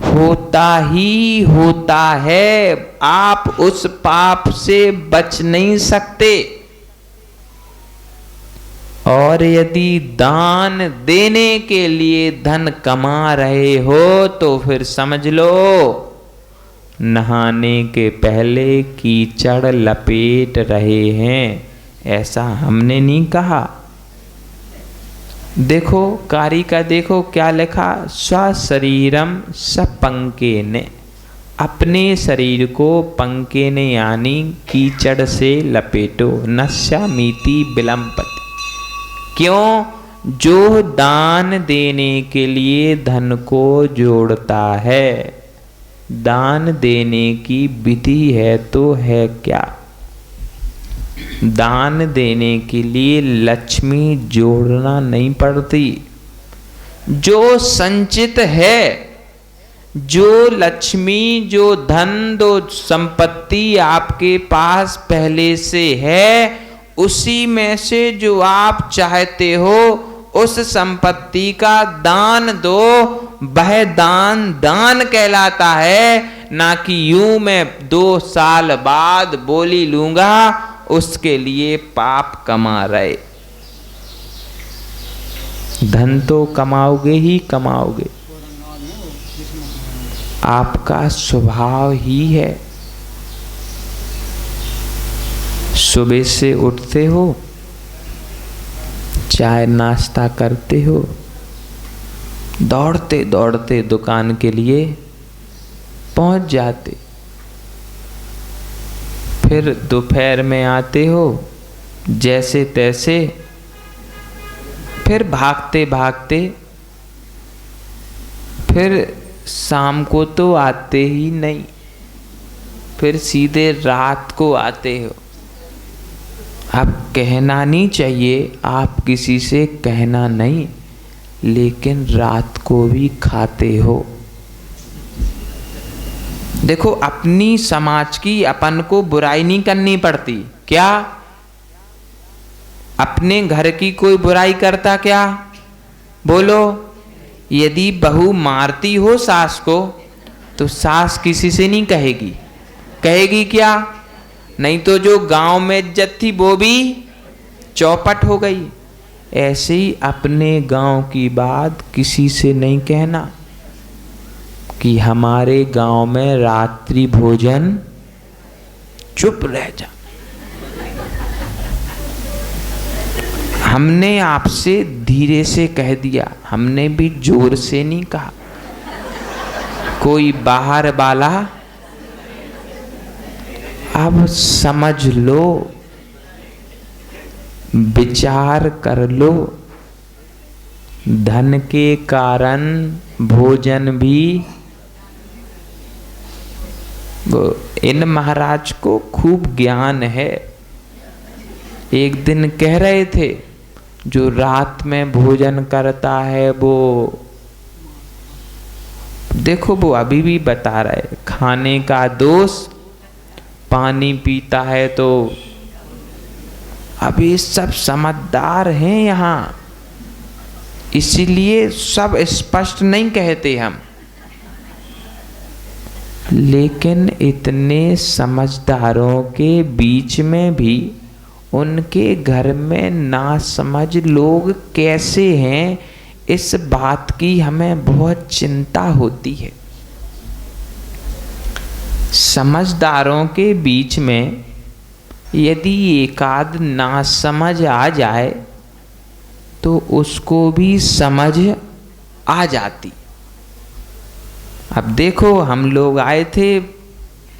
होता होता ही होता है, आप उस पाप से बच नहीं सकते। और यदि दान देने के लिए धन कमा रहे हो तो फिर समझ लो नहाने के पहले कीचड़ लपेट रहे हैं, ऐसा हमने नहीं कहा। देखो कारी का देखो क्या लिखा, स्वशरीरम सपंके ने, अपने शरीर को पंके ने यानी कीचड़ से लपेटो, नश्यामीति विलंपति। क्यों? जो दान देने के लिए धन को जोड़ता है, दान देने की विधि है तो है क्या? दान देने के लिए लक्ष्मी जोड़ना नहीं पड़ती। जो संचित है, जो लक्ष्मी, जो धन, जो संपत्ति आपके पास पहले से है, उसी में से जो आप चाहते हो उस संपत्ति का दान दो, वह दान दान कहलाता है, ना कि यूं मैं 2 साल बाद बोली लूंगा उसके लिए पाप कमा रहे। धन तो कमाओगे ही कमाओगे, आपका स्वभाव ही है। सुबह से उठते हो, चाय नाश्ता करते हो, दौड़ते दौड़ते दुकान के लिए पहुंच जाते, फिर दोपहर में आते हो जैसे तैसे, फिर भागते भागते फिर शाम को तो आते ही नहीं, फिर सीधे रात को आते हो। अब कहना नहीं चाहिए, आप किसी से कहना नहीं, लेकिन रात को भी खाते हो। देखो अपनी समाज की अपन को बुराई नहीं करनी पड़ती क्या? अपने घर की कोई बुराई करता क्या? बोलो। यदि बहू मारती हो सास को तो सास किसी से नहीं कहेगी, कहेगी क्या? नहीं तो जो गांव में इज्जत थी वो भी चौपट हो गई। ऐसे ही अपने गांव की बात किसी से नहीं कहना कि हमारे गांव में रात्रि भोजन, चुप रह जा। हमने आपसे धीरे से कह दिया, हमने भी जोर से नहीं कहा। कोई बाहर वाला अब समझ लो, विचार कर लो, धन के कारण भोजन भी। इन महाराज को खूब ज्ञान है। एक दिन कह रहे थे जो रात में भोजन करता है वो, देखो वो अभी भी बता रहे, खाने का दोष, पानी पीता है तो। अभी सब समझदार हैं यहाँ, इसीलिए सब स्पष्ट नहीं कहते हम, लेकिन इतने समझदारों के बीच में भी उनके घर में नासमझ लोग कैसे हैं, इस बात की हमें बहुत चिंता होती है। समझदारों के बीच में यदि एकाध नासमझ आ जाए तो उसको भी समझ आ जाती। अब देखो हम लोग आए थे,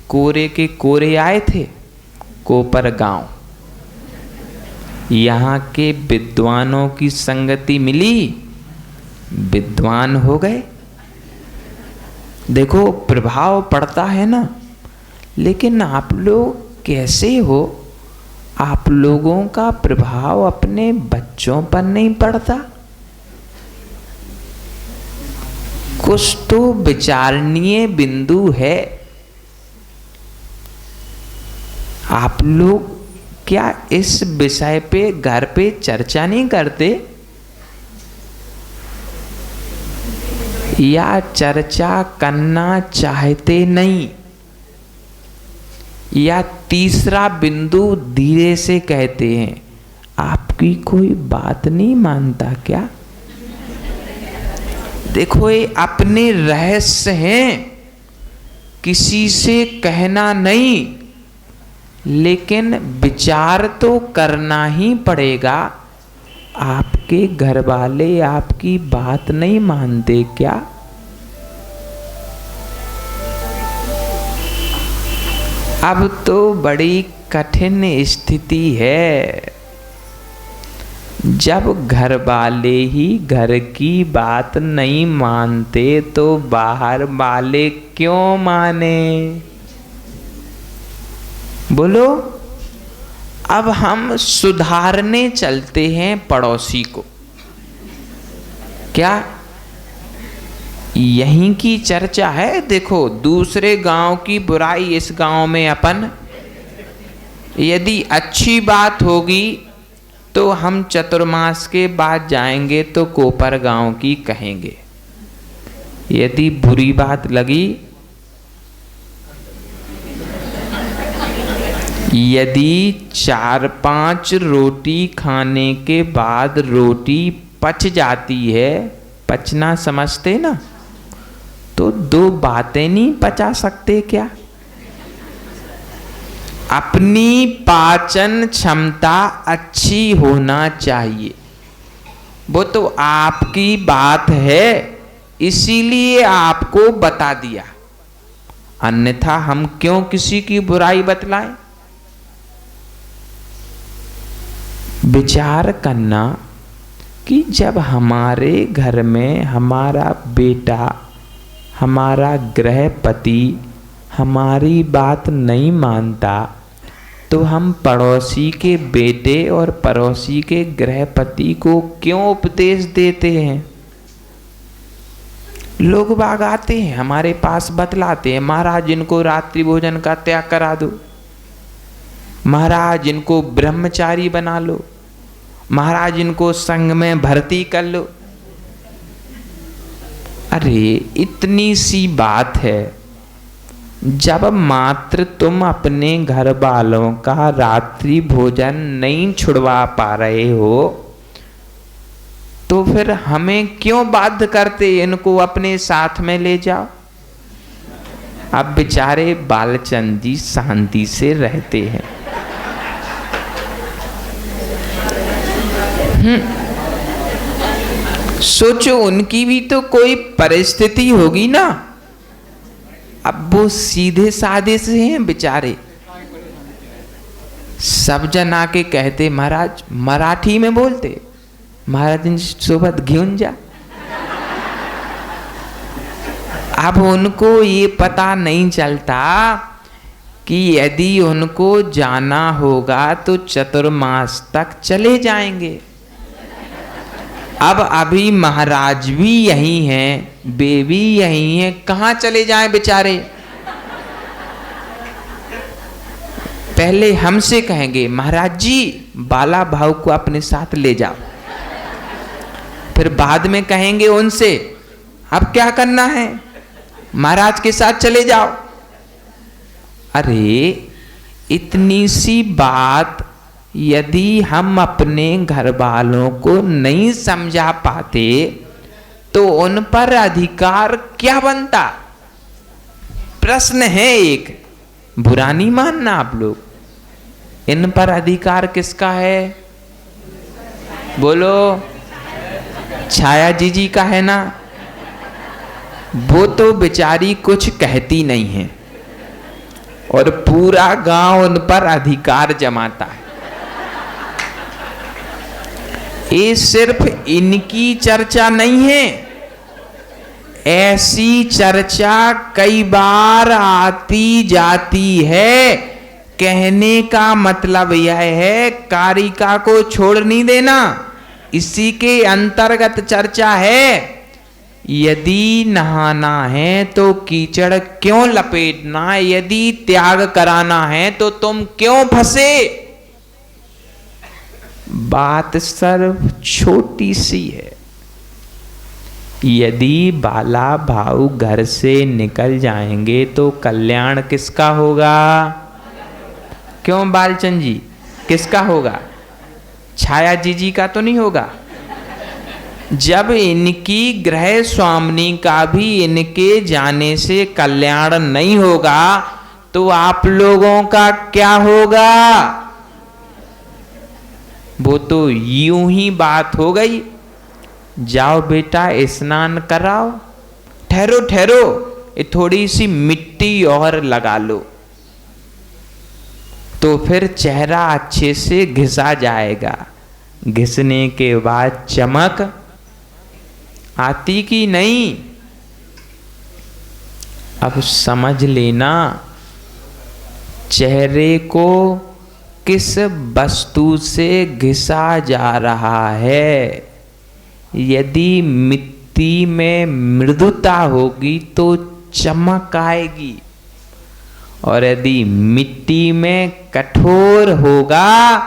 कोरे के कोरे आए थे कोपर गांव, यहाँ के विद्वानों की संगति मिली, विद्वान हो गए। देखो प्रभाव पड़ता है ना। लेकिन आप लोग कैसे हो? आप लोगों का प्रभाव अपने बच्चों पर नहीं पड़ता? कुछ तो विचारणीय बिंदु है। आप लोग क्या इस विषय पे घर पे चर्चा नहीं करते? या चर्चा करना चाहते नहीं, या तीसरा बिंदु धीरे से कहते हैं, आपकी कोई बात नहीं मानता क्या? देखो ये अपने रहस्य हैं, किसी से कहना नहीं, लेकिन विचार तो करना ही पड़ेगा। आपके घर वाले आपकी बात नहीं मानते क्या? अब तो बड़ी कठिन स्थिति है, जब घर वाले ही घर की बात नहीं मानते तो बाहर वाले क्यों माने? बोलो। अब हम सुधारने चलते हैं पड़ोसी को, क्या यहीं की चर्चा है? देखो, दूसरे गांव की बुराई इस गांव में अपन, यदि अच्छी बात होगी तो हम चतुर्मास के बाद जाएंगे तो कोपर गांव की कहेंगे, यदि बुरी बात लगी, यदि 4-5 रोटी खाने के बाद रोटी पच जाती है, पचना समझते ना, तो 2 बातें नहीं पचा सकते क्या? अपनी पाचन क्षमता अच्छी होना चाहिए, वो तो आपकी बात है, इसीलिए आपको बता दिया, अन्यथा हम क्यों किसी की बुराई बतलाएं? विचार करना कि जब हमारे घर में हमारा बेटा, हमारा गृहपति हमारी बात नहीं मानता, तो हम पड़ोसी के बेटे और पड़ोसी के गृहपति को क्यों उपदेश देते हैं? लोग बाग आते हैं हमारे पास, बतलाते हैं, महाराज इनको रात्रि भोजन का त्याग करा दो, महाराज इनको ब्रह्मचारी बना लो, महाराज इनको संघ में भर्ती कर लो। अरे इतनी सी बात है, जब मात्र तुम अपने घर वालों का रात्रि भोजन नहीं छुड़वा पा रहे हो, तो फिर हमें क्यों बाध्य करते, इनको अपने साथ में ले जाओ। अब बेचारे बालचंद जी शांति से रहते हैं। सोचो, उनकी भी तो कोई परिस्थिति होगी ना। अब वो सीधे साधे से हैं बेचारे, सब जन आके कहते महाराज, मराठी में बोलते, महाराज सोबत घेऊन जा। अब उनको ये पता नहीं चलता कि यदि उनको जाना होगा तो चतुर्मास तक चले जाएंगे। अब अभी महाराज भी यही हैं, वे भी यही हैं, कहाँ चले जाएं बेचारे? पहले हमसे कहेंगे महाराज जी बाला भाव को अपने साथ ले जाओ, फिर बाद में कहेंगे उनसे अब क्या करना है, महाराज के साथ चले जाओ। अरे इतनी सी बात यदि हम अपने घर वालों को नहीं समझा पाते तो उन पर अधिकार क्या बनता? प्रश्न है एक, बुरा नहीं मानना आप लोग, इन पर अधिकार किसका है? बोलो। छाया जी का है ना। वो तो बेचारी कुछ कहती नहीं है और पूरा गांव उन पर अधिकार जमाता है। ये सिर्फ इनकी चर्चा नहीं है, ऐसी चर्चा कई बार आती जाती है। कहने का मतलब यह है कारिका को छोड़ नहीं देना, इसी के अंतर्गत चर्चा है। यदि नहाना है तो कीचड़ क्यों लपेटना, यदि त्याग कराना है तो तुम क्यों फंसे? बात सिर्फ छोटी सी है यदि बाला भाऊ घर से निकल जाएंगे तो कल्याण किसका होगा? क्यों बालचंद जी, किसका होगा? छाया जी का तो नहीं होगा। जब इनकी गृह स्वामिनी का भी इनके जाने से कल्याण नहीं होगा तो आप लोगों का क्या होगा? वो तो यूं ही बात हो गई। जाओ बेटा स्नान कराओ, ठहरो ठहरो, ये थोड़ी सी मिट्टी और लगा लो, तो फिर चेहरा अच्छे से घिसा जाएगा। घिसने के बाद चमक आती कि नहीं? अब समझ लेना, चेहरे को किस वस्तु से घिसा जा रहा है। यदि मिट्टी में मृदुता होगी तो चमक आएगी, और यदि मिट्टी में कठोर होगा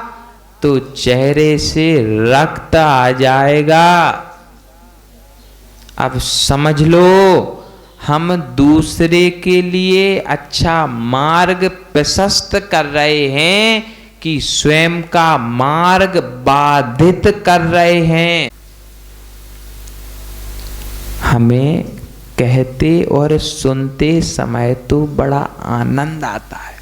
तो चेहरे से रक्त आ जाएगा। अब समझ लो, हम दूसरे के लिए अच्छा मार्ग प्रशस्त कर रहे हैं कि स्वयं का मार्ग बाधित कर रहे हैं। हमें कहते और सुनते समय तो बड़ा आनंद आता है,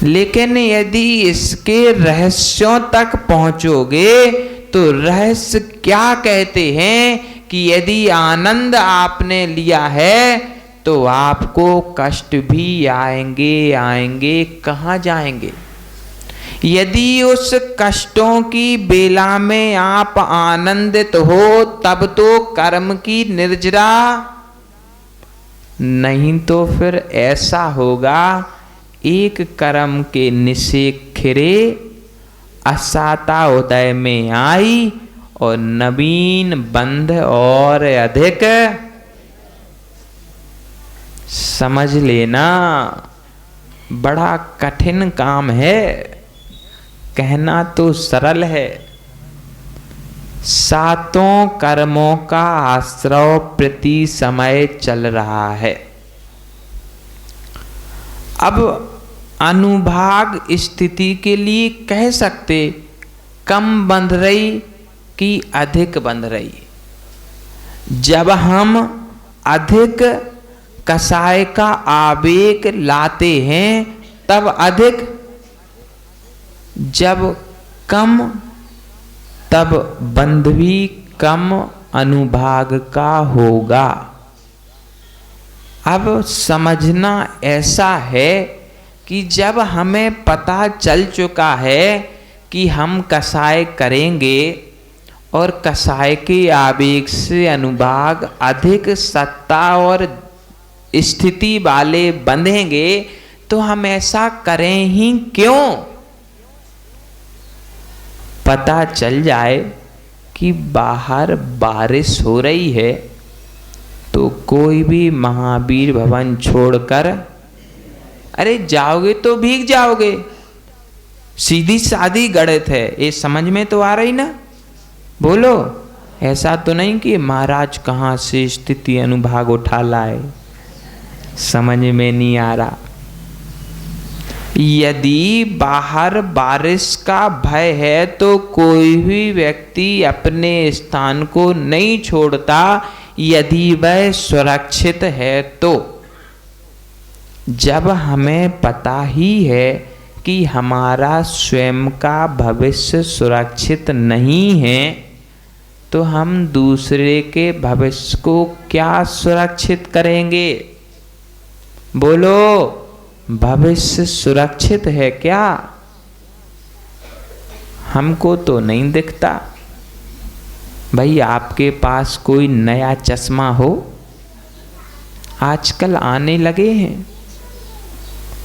लेकिन यदि इसके रहस्यों तक पहुंचोगे तो रहस्य क्या कहते हैं कि यदि आनंद आपने लिया है तो आपको कष्ट भी आएंगे, कहाँ जाएंगे? यदि उस कष्टों की बेला में आप आनंदित हो तब तो कर्म की निर्जरा, नहीं तो फिर ऐसा होगा, एक कर्म के निशेखिरे असाता उदय में आई और नवीन बंध और अधिक। समझ लेना, बड़ा कठिन काम है, कहना तो सरल है। सातों कर्मों का आश्रव प्रति समय चल रहा है। अब अनुभाग स्थिति के लिए कह सकते कम बंध रही कि अधिक बंध रही। जब हम अधिक कसाय का आवेग लाते हैं तब अधिक, जब कम तब बंध भी कम अनुभाग का होगा। अब समझना ऐसा है कि जब हमें पता चल चुका है कि हम कसाय करेंगे और कसाय के आवेग से अनुभाग अधिक सत्ता और स्थिति वाले बंधेंगे, तो हम ऐसा करें ही क्यों? पता चल जाए कि बाहर बारिश हो रही है तो कोई भी महावीर भवन छोड़कर, अरे जाओगे तो भीग जाओगे, सीधी सादी गणित है। ये समझ में तो आ रही ना? बोलो, ऐसा तो नहीं कि महाराज कहाँ से स्थिति अनुभाग उठा लाए, समझ में नहीं आ रहा। यदि बाहर बारिश का भय है तो कोई भी व्यक्ति अपने स्थान को नहीं छोड़ता यदि वह सुरक्षित है तो। जब हमें पता ही है कि हमारा स्वयं का भविष्य सुरक्षित नहीं है तो हम दूसरे के भविष्य को क्या सुरक्षित करेंगे? बोलो, भविष्य सुरक्षित है क्या? हमको तो नहीं दिखता। भाई, आपके पास कोई नया चश्मा हो? आजकल आने लगे हैं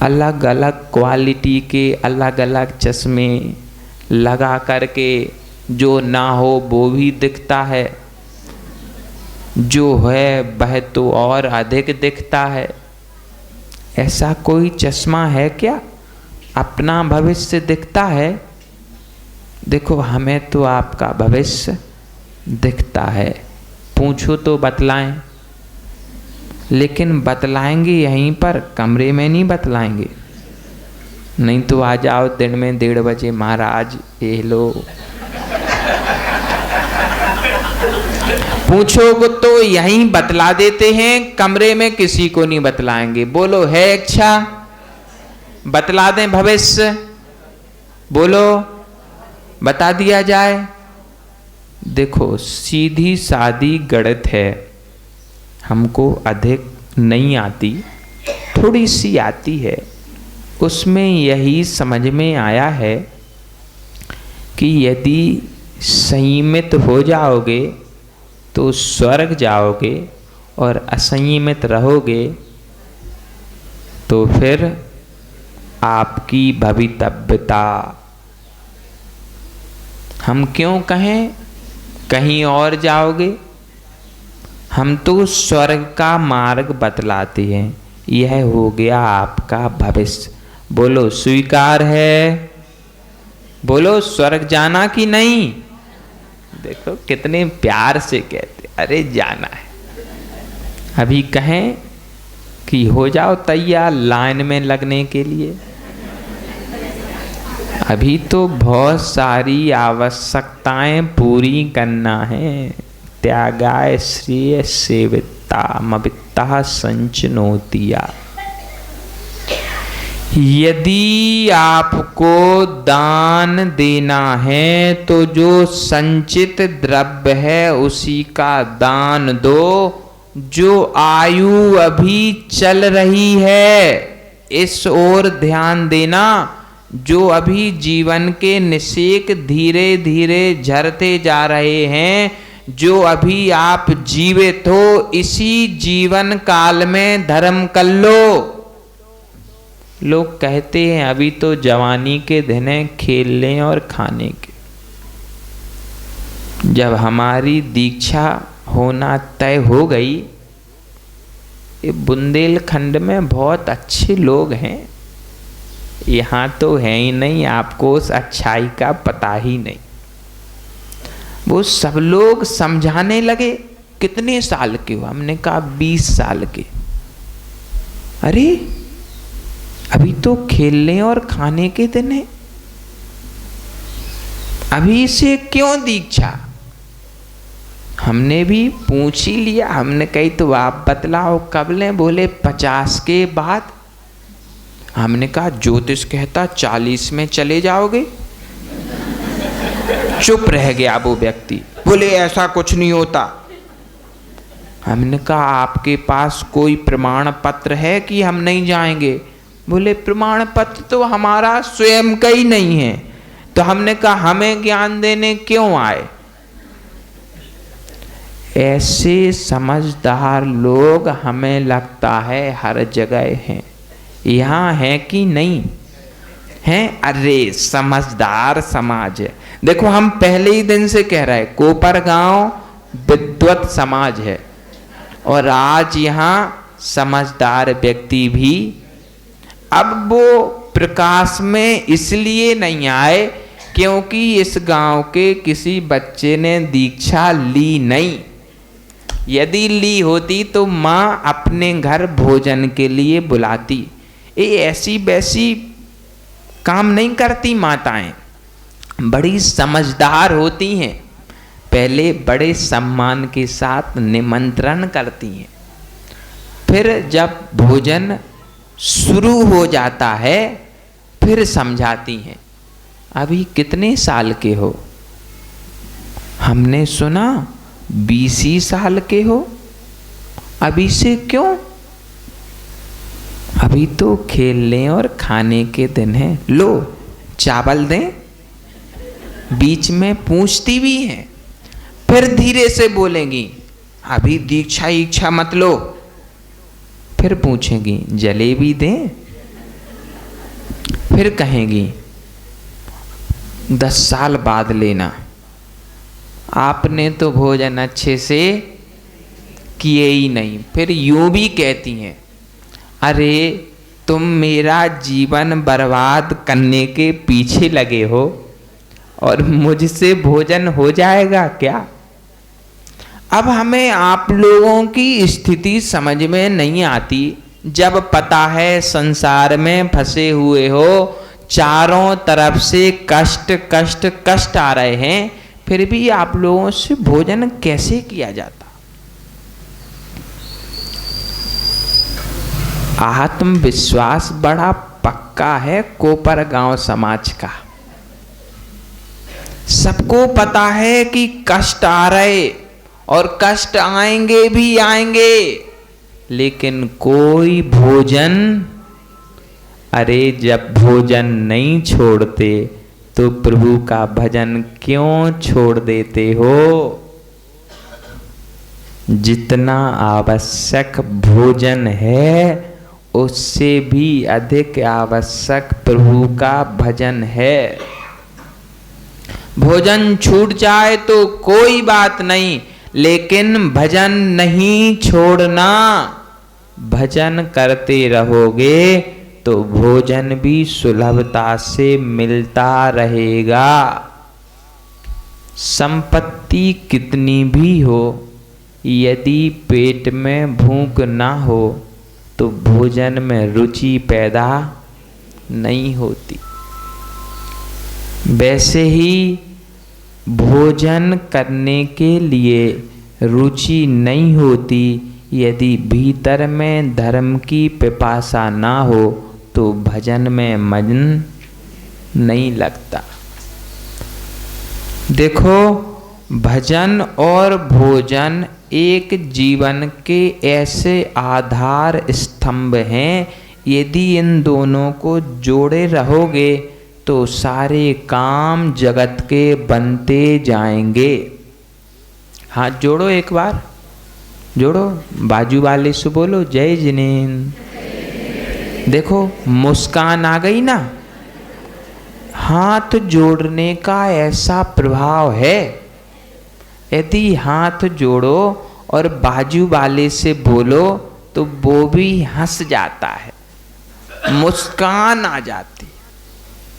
अलग अलग क्वालिटी के अलग अलग चश्मे लगा करके, जो ना हो वो भी दिखता है, जो है वह तो और अधिक दिखता है। ऐसा कोई चश्मा है क्या? अपना भविष्य दिखता है? देखो, हमें तो आपका भविष्य दिखता है। पूछो तो बतलाएं, लेकिन बतलाएंगे यहीं पर, कमरे में नहीं बतलाएंगे। नहीं तो आ जाओ दिन में 1:30 बजे, महाराज ये लो। पूछोगे तो यहीं बतला देते हैं, कमरे में किसी को नहीं बतलाएंगे। बोलो है इच्छा? बतला दें भविष्य? बोलो, बता दिया जाए। देखो सीधी सादी गणित है, हमको अधिक नहीं आती, थोड़ी सी आती है। उसमें यही समझ में आया है कि यदि संयमित हो जाओगे तो स्वर्ग जाओगे, और असंयमित रहोगे तो फिर आपकी भवितव्यता। हम क्यों कहें कहीं और जाओगे? हम तो स्वर्ग का मार्ग बतलाते हैं, यह हो गया आपका भविष्य। बोलो स्वीकार है? बोलो स्वर्ग जाना कि नहीं? देखो कितने प्यार से कहते, अरे जाना है। अभी कहें कि हो जाओ तैयार लाइन में लगने के लिए, अभी तो बहुत सारी आवश्यकताएं पूरी करना है। त्यागाय श्रेय सेविता मवित्ता संचनोतिया। यदि आपको दान देना है तो जो संचित द्रव्य है उसी का दान दो। जो आयु अभी चल रही है इस ओर ध्यान देना। जो अभी जीवन के निषेक धीरे धीरे झरते जा रहे हैं, जो अभी आप जीवित हो, इसी जीवन काल में धर्म कर लो। लोग कहते हैं अभी तो जवानी के दिन है खेलने और खाने के। जब हमारी दीक्षा होना तय हो गई, ये बुंदेलखंड में बहुत अच्छे लोग हैं, यहाँ तो है ही नहीं, आपको उस अच्छाई का पता ही नहीं। वो सब लोग समझाने लगे। कितने साल के हो? हमने कहा 20 साल के। अरे अभी तो खेलने और खाने के दिन है, अभी से क्यों दीक्षा? हमने भी पूछ ही लिया। हमने कही तो आप बतलाओ कब लें? बोले 50 के बाद। हमने कहा ज्योतिष कहता 40 में चले जाओगे। चुप रह गया वो व्यक्ति। बोले ऐसा कुछ नहीं होता। हमने कहा आपके पास कोई प्रमाण पत्र है कि हम नहीं जाएंगे? बोले प्रमाण पत्र तो हमारा स्वयं का ही नहीं है। तो हमने कहा हमें ज्ञान देने क्यों आए? ऐसे समझदार लोग हमें लगता है हर जगह हैं। यहाँ है कि नहीं हैं? अरे समझदार समाज है। देखो हम पहले ही दिन से कह रहे हैं कोपर गांव विद्वत समाज है, और आज यहाँ समझदार व्यक्ति भी। अब वो प्रकाश में इसलिए नहीं आए क्योंकि इस गांव के किसी बच्चे ने दीक्षा ली नहीं। यदि ली होती तो माँ अपने घर भोजन के लिए बुलाती। ये ऐसी वैसी काम नहीं करती माताएं, बड़ी समझदार होती हैं। पहले बड़े सम्मान के साथ निमंत्रण करती हैं, फिर जब भोजन शुरू हो जाता है फिर समझाती हैं। अभी कितने साल के हो? हमने सुना 20 साल के हो। अभी से क्यों? अभी तो खेलने और खाने के दिन है। लो चावल दें। बीच में पूछती भी हैं, फिर धीरे से बोलेंगी अभी दीक्षा इच्छा मत लो। फिर पूछेंगी जलेबी दें। फिर कहेंगी 10 साल बाद लेना। आपने तो भोजन अच्छे से किए ही नहीं। फिर यूं भी कहती हैं अरे तुम मेरा जीवन बर्बाद करने के पीछे लगे हो और मुझसे भोजन हो जाएगा क्या? अब हमें आप लोगों की स्थिति समझ में नहीं आती। जब पता है संसार में फंसे हुए हो, चारों तरफ से कष्ट कष्ट कष्ट आ रहे हैं, फिर भी आप लोगों से भोजन कैसे किया जाता? आत्मविश्वास बड़ा पक्का है कोपर गांव समाज का। सबको पता है कि कष्ट आ रहे और कष्ट आएंगे भी आएंगे, लेकिन कोई भोजन, अरे जब भोजन नहीं छोड़ते तो प्रभु का भजन क्यों छोड़ देते हो? जितना आवश्यक भोजन है उससे भी अधिक आवश्यक प्रभु का भजन है। भोजन छूट जाए तो कोई बात नहीं, लेकिन भजन नहीं छोड़ना। भजन करते रहोगे तो भोजन भी सुलभता से मिलता रहेगा। संपत्ति कितनी भी हो, यदि पेट में भूख ना हो तो भोजन में रुचि पैदा नहीं होती। वैसे ही भोजन करने के लिए रुचि नहीं होती, यदि भीतर में धर्म की पिपासा ना हो तो भजन में मन नहीं लगता। देखो, भजन और भोजन एक जीवन के ऐसे आधार स्तंभ हैं, यदि इन दोनों को जोड़े रहोगे तो सारे काम जगत के बनते जाएंगे। हाथ जोड़ो, एक बार जोड़ो, बाजू वाले से बोलो जय जिनेंद्र। देखो मुस्कान आ गई ना। हाथ जोड़ने का ऐसा प्रभाव है, यदि हाथ जोड़ो और बाजू वाले से बोलो तो वो भी हंस जाता है, मुस्कान आ जाती।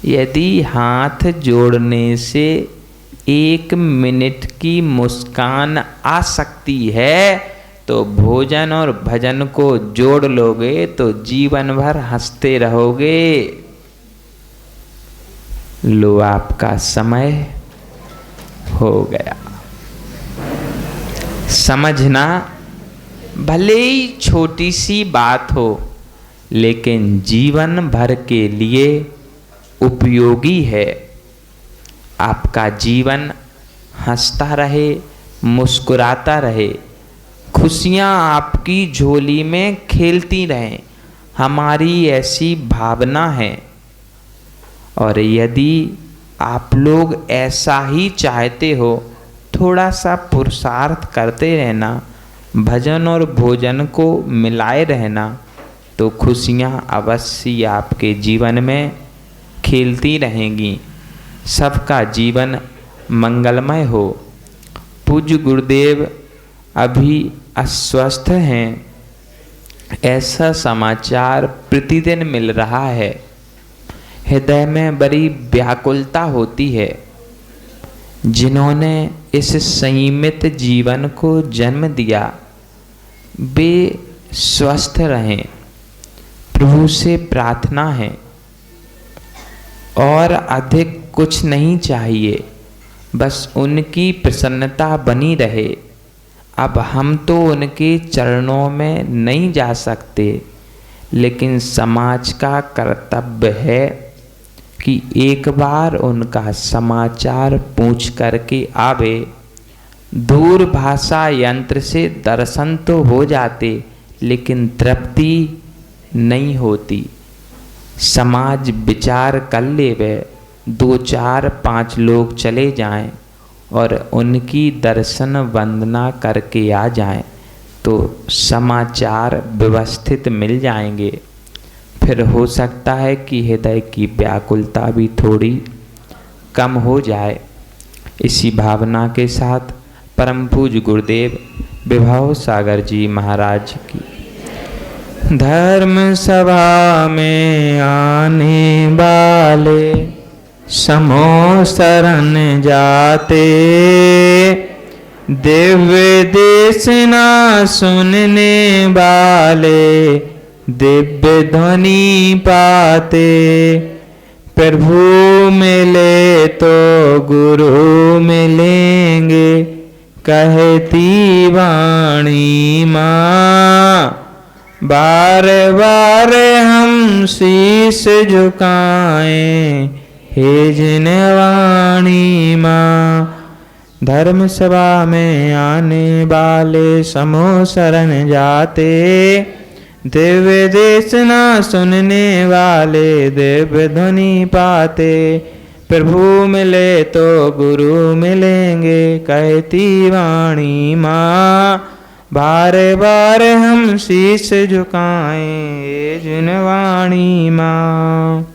यदि हाथ जोड़ने से 1 मिनट की मुस्कान आ सकती है, तो भोजन और भजन को जोड़ लोगे तो जीवन भर हंसते रहोगे। लो, आपका समय हो गया। समझना भले ही छोटी सी बात हो, लेकिन जीवन भर के लिए उपयोगी है। आपका जीवन हंसता रहे, मुस्कुराता रहे, खुशियाँ आपकी झोली में खेलती रहें, हमारी ऐसी भावना है। और यदि आप लोग ऐसा ही चाहते हो, थोड़ा सा पुरुषार्थ करते रहना, भजन और भोजन को मिलाए रहना, तो खुशियाँ अवश्य आपके जीवन में खेलती रहेंगी। सबका जीवन मंगलमय हो। पूज्य गुरुदेव अभी अस्वस्थ हैं, ऐसा समाचार प्रतिदिन मिल रहा है। हृदय में बड़ी व्याकुलता होती है। जिन्होंने इस संयमित जीवन को जन्म दिया, वे स्वस्थ रहें, प्रभु से प्रार्थना है। और अधिक कुछ नहीं चाहिए, बस उनकी प्रसन्नता बनी रहे। अब हम तो उनके चरणों में नहीं जा सकते, लेकिन समाज का कर्तव्य है कि एक बार उनका समाचार पूछ करके आवे। दूर भाषा यंत्र से दर्शन तो हो जाते, लेकिन तृप्ति नहीं होती। समाज विचार कर लेवे, 2 4 5 लोग चले जाएं और उनकी दर्शन वंदना करके आ जाएं, तो समाचार व्यवस्थित मिल जाएंगे। फिर हो सकता है कि हृदय की व्याकुलता भी थोड़ी कम हो जाए। इसी भावना के साथ परम पूज्य गुरुदेव विभव सागर जी महाराज की धर्म सभा में आने वाले समो शरण जाते, दिव्य देशना सुनने वाले दिव्य ध्वनि पाते। प्रभु मिले तो गुरु मिलेंगे कहती वाणी माँ। बार बार हम शीश झुकाएं हे जिनवाणी माँ। धर्म सभा में आने वाले समूह शरण जाते। दिव्य देशना सुनने वाले दिव्य ध्वनि पाते। प्रभु मिले तो गुरु मिलेंगे कहती वाणी माँ। बार बार हम शीश झुकाएं जिनवाणी माँ।